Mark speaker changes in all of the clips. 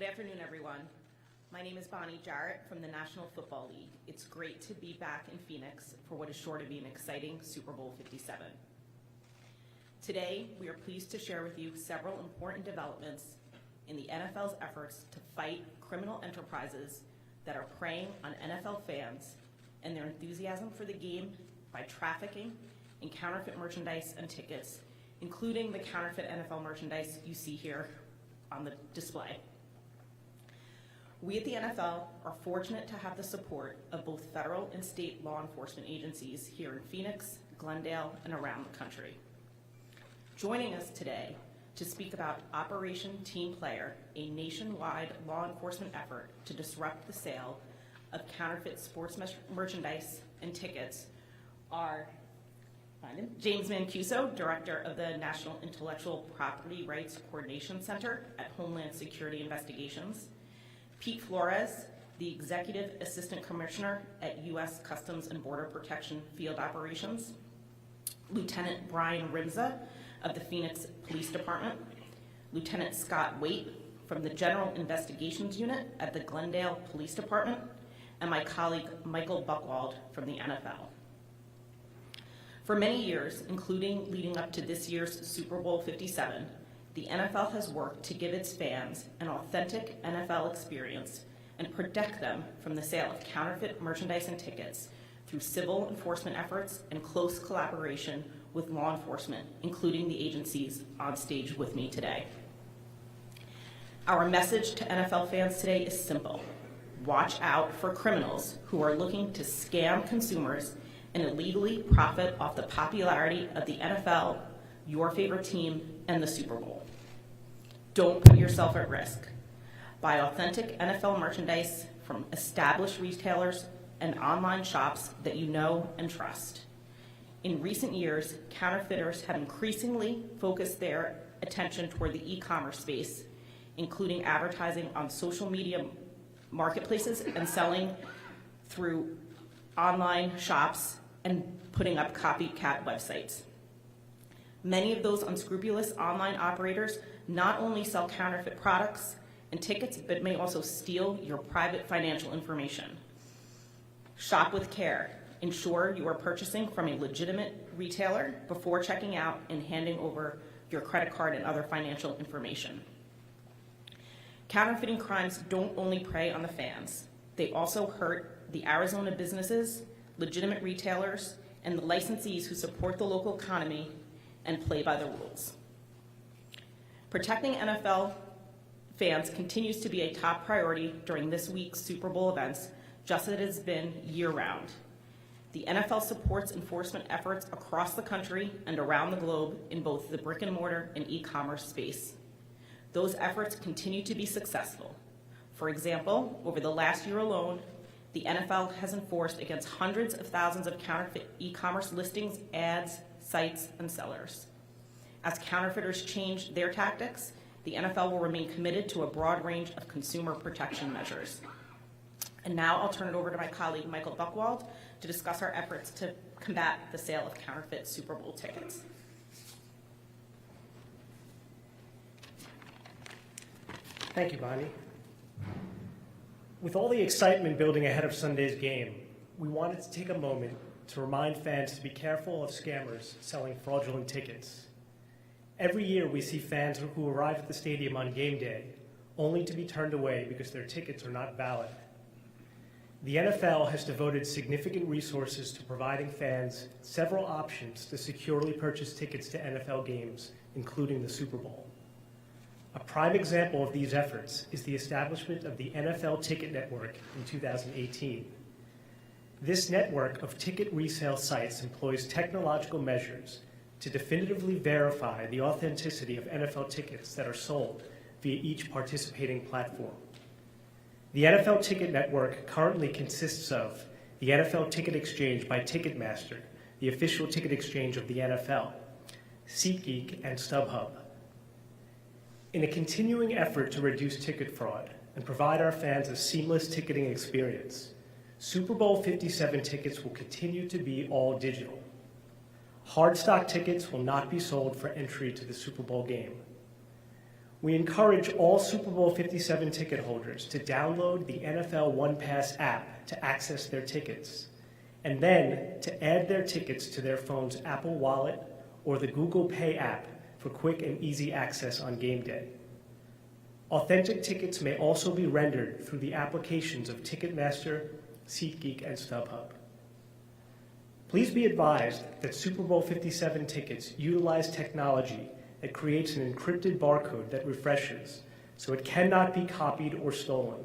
Speaker 1: Good afternoon, everyone. My name is Bonnie Jarrett from the National Football League. It's great to be back in Phoenix for what is sure to be an exciting Super Bowl 57. Today, we are pleased to share with you several important developments in the NFL's efforts to fight criminal enterprises that are preying on NFL fans and their enthusiasm for the game by trafficking in counterfeit merchandise and tickets, including the counterfeit NFL merchandise you see here on the display. We at the NFL are fortunate to have the support of both federal and state law enforcement agencies here in Phoenix, Glendale, and around the country. Joining us today to speak about Operation Team Player, a nationwide law enforcement effort to disrupt the sale of counterfeit sports merchandise and tickets, are James Mancuso, Director of the National Intellectual Property Rights Coordination Center at Homeland Security Investigations, Pete Flores, the Executive Assistant Commissioner at U.S. Customs and Border Protection Field Operations, Lieutenant Brian Rimza of the Phoenix Police Department, Lieutenant Scott Waite from the General Investigations Unit at the Glendale Police Department, and my colleague Michael Buchwald from the NFL. For many years, including leading up to this year's Super Bowl 57, the NFL has worked to give its fans an authentic NFL experience and protect them from the sale of counterfeit merchandise and tickets through civil enforcement efforts and close collaboration with law enforcement, including the agencies on stage with me today. Our message to NFL fans today is simple. Watch out for criminals who are looking to scam consumers and illegally profit off the popularity of the NFL, your favorite team, and the Super Bowl. Don't put yourself at risk. Buy authentic NFL merchandise from established retailers and online shops that you know and trust. In recent years, counterfeiters have increasingly focused their attention toward the e-commerce space, including advertising on social media marketplaces and selling through online shops and putting up copycat websites. Many of those unscrupulous online operators not only sell counterfeit products and tickets, but may also steal your private financial information. Shop with care. Ensure you are purchasing from a legitimate retailer before checking out and handing over your credit card and other financial information. Counterfeiting crimes don't only prey on the fans. They also hurt the Arizona businesses, legitimate retailers, and the licensees who support the local economy and play by the rules. Protecting NFL fans continues to be a top priority during this week's Super Bowl events, just as it has been year-round. The NFL supports enforcement efforts across the country and around the globe in both the brick-and-mortar and e-commerce space. Those efforts continue to be successful. For example, over the last year alone, the NFL has enforced against hundreds of thousands of counterfeit e-commerce listings, ads, sites, and sellers. As counterfeiters change their tactics, the NFL will remain committed to a broad range of consumer protection measures. And now I'll turn it over to my colleague, Michael Buchwald, to discuss our efforts to combat the sale of counterfeit Super Bowl tickets.
Speaker 2: Thank you, Bonnie. With all the excitement building ahead of Sunday's game, we wanted to take a moment to remind fans to be careful of scammers selling fraudulent tickets. Every year we see fans who arrive at the stadium on game day only to be turned away because their tickets are not valid. The NFL has devoted significant resources to providing fans several options to securely purchase tickets to NFL games, including the Super Bowl. A prime example of these efforts is the establishment of the NFL Ticket Network in 2018. This network of ticket resale sites employs technological measures to definitively verify the authenticity of NFL tickets that are sold via each participating platform. The NFL Ticket Network currently consists of the NFL Ticket Exchange by Ticketmaster, the official ticket exchange of the NFL, SeatGeek, and StubHub. In a continuing effort to reduce ticket fraud and provide our fans a seamless ticketing experience, Super Bowl 57 tickets will continue to be all digital. Hard stock tickets will not be sold for entry to the Super Bowl game. We encourage all Super Bowl 57 ticket holders to download the NFL One Pass app to access their tickets, and then to add their tickets to their phone's Apple Wallet or the Google Pay app for quick and easy access on game day. Authentic tickets may also be rendered through the applications of Ticketmaster, SeatGeek, and StubHub. Please be advised that Super Bowl 57 tickets utilize technology that creates an encrypted barcode that refreshes, so it cannot be copied or stolen.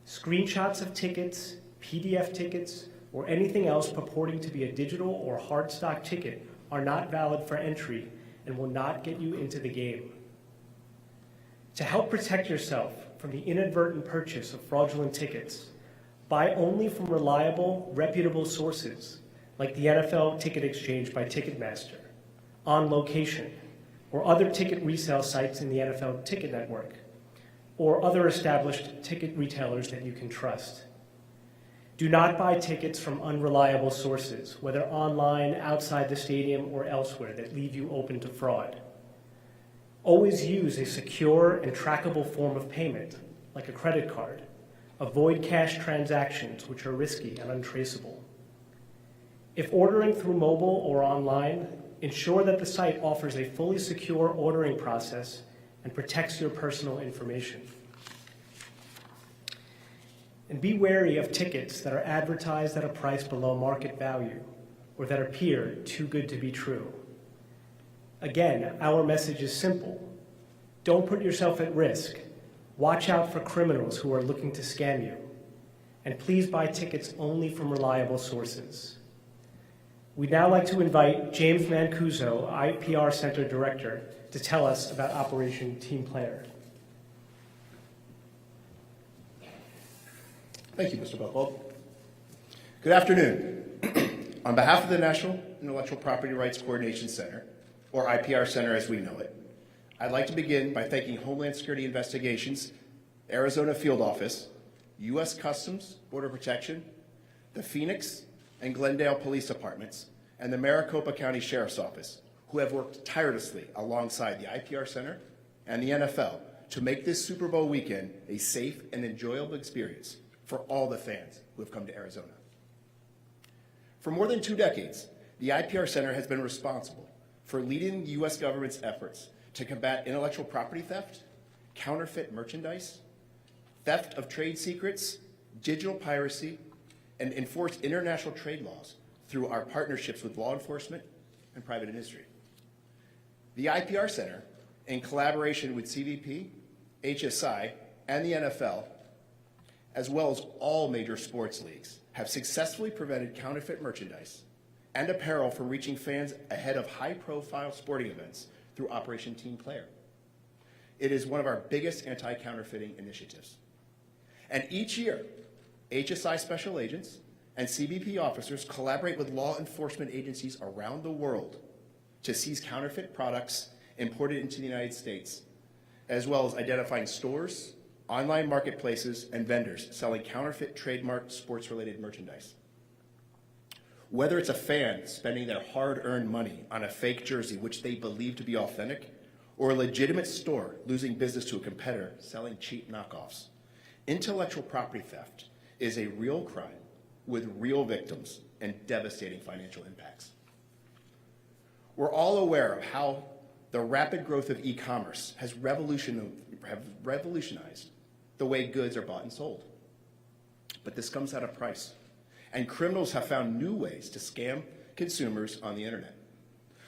Speaker 2: Screenshots of tickets, PDF tickets, or anything else purporting to be a digital or hard stock ticket are not valid for entry and will not get you into the game. To help protect yourself from the inadvertent purchase of fraudulent tickets, buy only from reliable, reputable sources like the NFL Ticket Exchange by Ticketmaster, On Location, or other ticket resale sites in the NFL Ticket Network, or other established ticket retailers that you can trust. Do not buy tickets from unreliable sources, whether online, outside the stadium, or elsewhere, that leave you open to fraud. Always use a secure and trackable form of payment, like a credit card. Avoid cash transactions, which are risky and untraceable. If ordering through mobile or online, ensure that the site offers a fully secure ordering process and protects your personal information. And be wary of tickets that are advertised at a price below market value or that appear too good to be true. Again, our message is simple. Don't put yourself at risk. Watch out for criminals who are looking to scam you. And please buy tickets only from reliable sources. We'd now like to invite James Mancuso, IPR Center Director, to tell us about Operation Team Player.
Speaker 3: Thank you, Mr. Buchwald. Good afternoon. On behalf of the National Intellectual Property Rights Coordination Center, or IPR Center as we know it, I'd like to begin by thanking Homeland Security Investigations, Arizona Field Office, U.S. Customs, Border Protection, the Phoenix and Glendale Police Departments, and the Maricopa County Sheriff's Office, who have worked tirelessly alongside the IPR Center and the NFL to make this Super Bowl weekend a safe and enjoyable experience for all the fans who have come to Arizona. For more than 2 decades, the IPR Center has been responsible for leading the U.S. government's efforts to combat intellectual property theft, counterfeit merchandise, theft of trade secrets, digital piracy, and enforce international trade laws through our partnerships with law enforcement and private industry. The IPR Center, in collaboration with CBP, HSI, and the NFL, as well as all major sports leagues, have successfully prevented counterfeit merchandise and apparel from reaching fans ahead of high-profile sporting events through Operation Team Player. It is one of our biggest anti-counterfeiting initiatives. And each year, HSI special agents and CBP officers collaborate with law enforcement agencies around the world to seize counterfeit products imported into the United States, as well as identifying stores, online marketplaces, and vendors selling counterfeit trademark sports-related merchandise. Whether it's a fan spending their hard-earned money on a fake jersey which they believe to be authentic, or a legitimate store losing business to a competitor selling cheap knockoffs, intellectual property theft is a real crime with real victims and devastating financial impacts. We're all aware of how the rapid growth of e-commerce has revolutionized the way goods are bought and sold. But this comes at a price, and criminals have found new ways to scam consumers on the internet.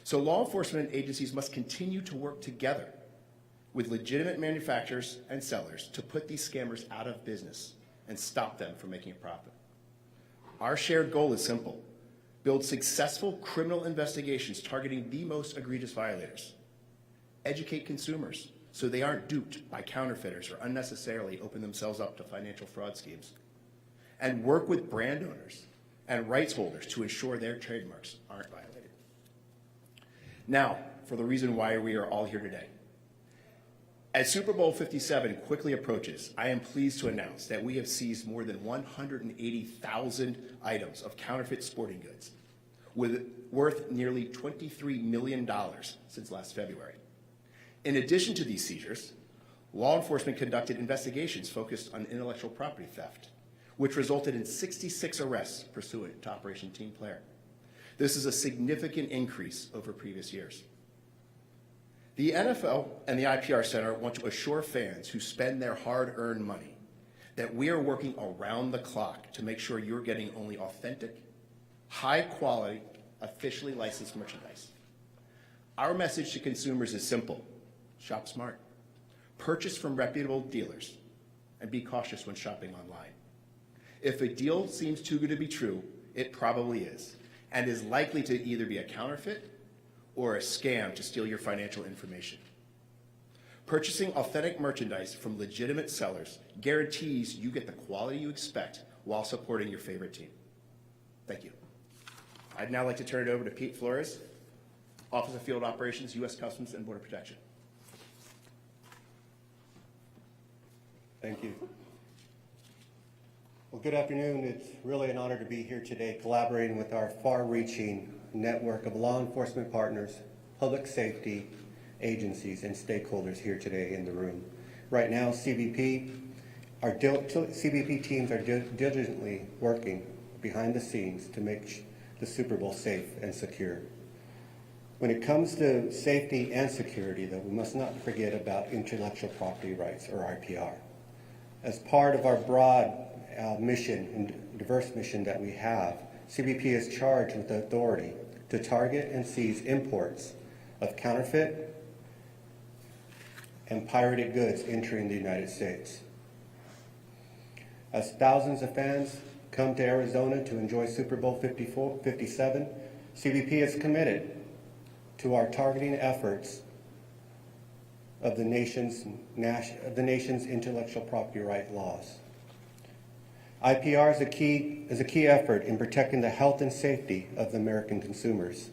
Speaker 3: So law enforcement agencies must continue to work together with legitimate manufacturers and sellers to put these scammers out of business and stop them from making a profit. Our shared goal is simple: build successful criminal investigations targeting the most egregious violators. Educate consumers so they aren't duped by counterfeiters or unnecessarily open themselves up to financial fraud schemes. And work with brand owners and rights holders to ensure their trademarks aren't violated. Now, for the reason why we are all here today. As Super Bowl 57 quickly approaches, I am pleased to announce that we have seized more than 180,000 items of counterfeit sporting goods, worth nearly $23 million since last February. In addition to these seizures, law enforcement conducted investigations focused on intellectual property theft, which resulted in 66 arrests pursuant to Operation Team Player. This is a significant increase over previous years. The NFL and the IPR Center want to assure fans who spend their hard-earned money that we are working around the clock to make sure you're getting only authentic, high-quality, officially licensed merchandise. Our message to consumers is simple: shop smart, purchase from reputable dealers, and be cautious when shopping online. If a deal seems too good to be true, it probably is, and is likely to either be a counterfeit or a scam to steal your financial information. Purchasing authentic merchandise from legitimate sellers guarantees you get the quality you expect while supporting your favorite team. Thank you. I'd now like to turn it over to Pete Flores, Office of Field Operations, U.S. Customs and Border Protection.
Speaker 4: Thank you. Well, good afternoon. It's really an honor to be here today collaborating with our far-reaching network of law enforcement partners, public safety agencies, and stakeholders here today in the room. Right now, CBP teams are diligently working behind the scenes to make the Super Bowl safe and secure. When it comes to safety and security, though, we must not forget about intellectual property rights, or IPR. As part of our broad mission and diverse mission that we have, CBP is charged with the authority to target and seize imports of counterfeit and pirated goods entering the United States. As thousands of fans come to Arizona to enjoy Super Bowl 57, CBP is committed to our targeting efforts of the nation's intellectual property right laws. IPR is a key effort in protecting the health and safety of the American consumers,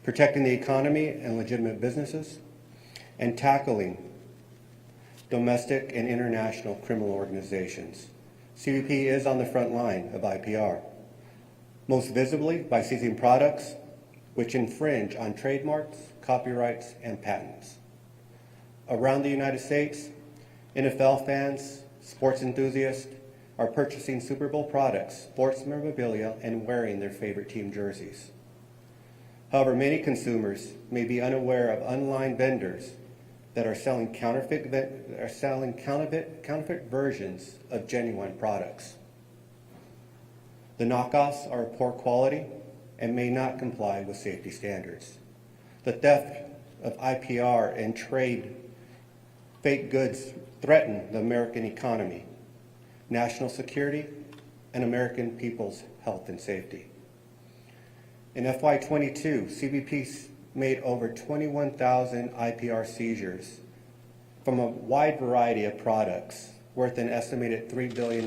Speaker 4: protecting the economy and legitimate businesses, and tackling domestic and international criminal organizations. CBP is on the front line of IPR, most visibly by seizing products which infringe on trademarks, copyrights, and patents. Around the United States, NFL fans, sports enthusiasts are purchasing Super Bowl products, sports memorabilia, and wearing their favorite team jerseys. However, many consumers may be unaware of online vendors that are selling counterfeit versions of genuine products. The knockoffs are of poor quality and may not comply with safety standards. The theft of IPR and trade fake goods threaten the American economy, national security, and American people's health and safety. In FY22, CBP made over 21,000 IPR seizures from a wide variety of products worth an estimated $3 billion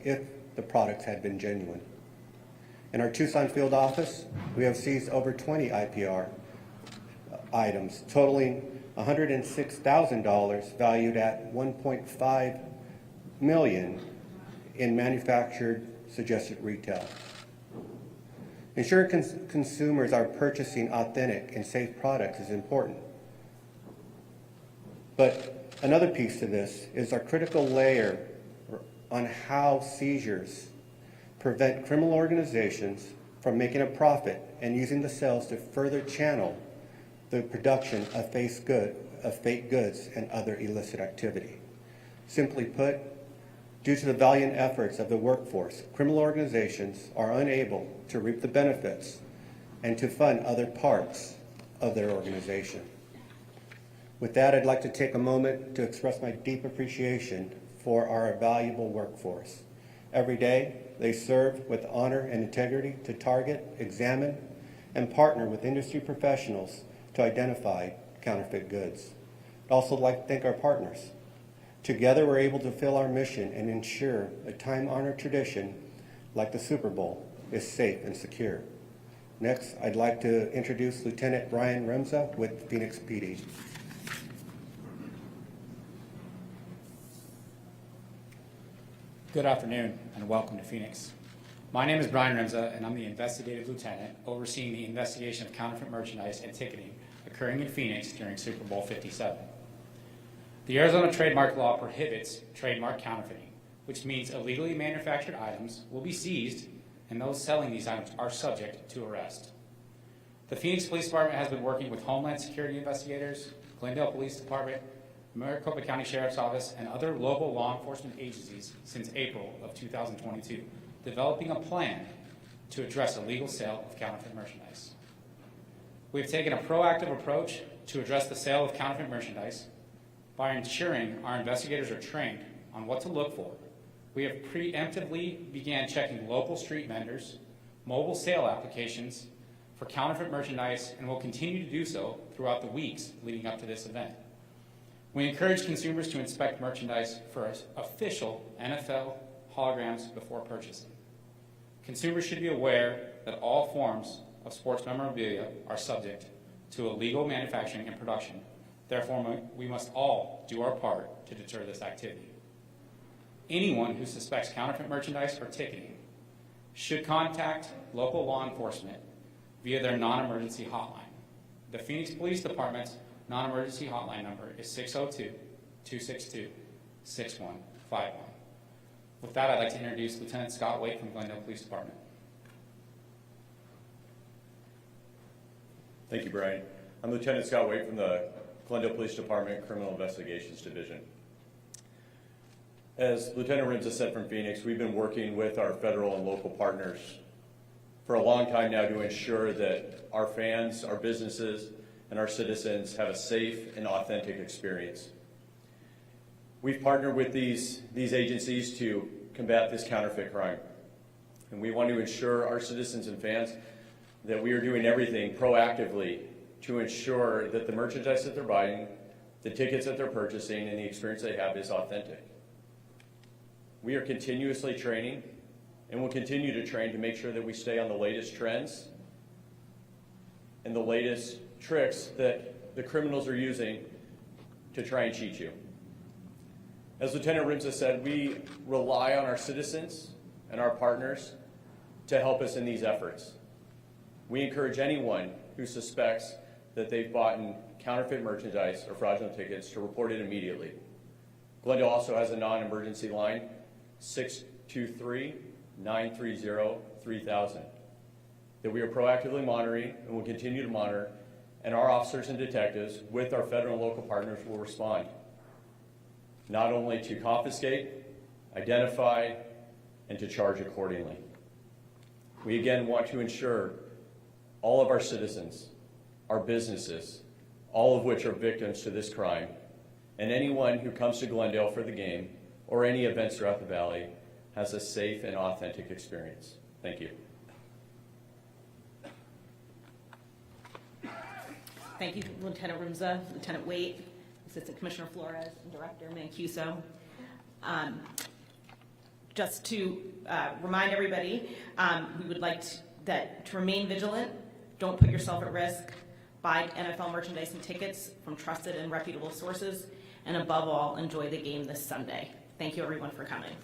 Speaker 4: if the products had been genuine. In our Tucson field office, we have seized over 20 IPR items totaling $106,000 valued at $1.5 million in manufactured suggested retail. Ensuring consumers are purchasing authentic and safe products is important. But another piece to this is our critical layer on how seizures prevent criminal organizations from making a profit and using the sales to further channel the production of fake goods and other illicit activity. Simply put, due to the valiant efforts of the workforce, criminal organizations are unable to reap the benefits and to fund other parts of their organization. With that, I'd like to take a moment to express my deep appreciation for our valuable workforce. Every day, they serve with honor and integrity to target, examine, and partner with industry professionals to identify counterfeit goods. I'd also like to thank our partners. Together, we're able to fulfill our mission and ensure a time-honored tradition like the Super Bowl is safe and secure. Next, I'd like to introduce Lieutenant Brian Remza with Phoenix PD.
Speaker 5: Good afternoon and welcome to Phoenix. My name is Brian Remza and I'm the investigative lieutenant overseeing the investigation of counterfeit merchandise and ticketing occurring in Phoenix during Super Bowl 57. The Arizona trademark law prohibits trademark counterfeiting, which means illegally manufactured items will be seized and those selling these items are subject to arrest. The Phoenix Police Department has been working with Homeland Security investigators, Glendale Police Department, Maricopa County Sheriff's Office, and other local law enforcement agencies since April of 2022, developing a plan to address illegal sale of counterfeit merchandise. We've taken a proactive approach to address the sale of counterfeit merchandise by ensuring our investigators are trained on what to look for. We have preemptively began checking local street vendors, mobile sale applications for counterfeit merchandise, and will continue to do so throughout the weeks leading up to this event. We encourage consumers to inspect merchandise for official NFL holograms before purchasing. Consumers should be aware that all forms of sports memorabilia are subject to illegal manufacturing and production. Therefore, we must all do our part to deter this activity. Anyone who suspects counterfeit merchandise or ticketing should contact local law enforcement via their non-emergency hotline. The Phoenix Police Department's non-emergency hotline number is 602-262-6151. With that, I'd like to introduce Lieutenant Scott Waite from Glendale Police Department.
Speaker 6: Thank you, Brian. I'm Lieutenant Scott Waite from the Glendale Police Department Criminal Investigations Division. As Lieutenant Rimza said from Phoenix, we've been working with our federal and local partners for a long time now to ensure that our fans, our businesses, and our citizens have a safe and authentic experience. We've partnered with these agencies to combat this counterfeit crime. And we want to ensure our citizens and fans that we are doing everything proactively to ensure that the merchandise that they're buying, the tickets that they're purchasing, and the experience they have is authentic. We are continuously training and will continue to train to make sure that we stay on the latest trends and the latest tricks that the criminals are using to try and cheat you. As Lieutenant Rimza said, we rely on our citizens and our partners to help us in these efforts. We encourage anyone who suspects that they've bought counterfeit merchandise or fraudulent tickets to report it immediately. Glendale also has a non-emergency line, 623-930-3000, that we are proactively monitoring and will continue to monitor, and our officers and detectives with our federal and local partners will respond, not only to confiscate, identify, and to charge accordingly. We again want to ensure all of our citizens, our businesses, all of which are victims to this crime, and anyone who comes to Glendale for the game or any events throughout the valley has a safe and authentic experience. Thank you.
Speaker 1: Thank you, Lieutenant Rimza, Lieutenant Waite, Assistant Commissioner Flores, and Director Mancuso. Just to remind everybody, we would like to remain vigilant. Don't put yourself at risk. Buy NFL merchandise and tickets from trusted and reputable sources. And above all, enjoy the game this Sunday. Thank you, everyone, for coming.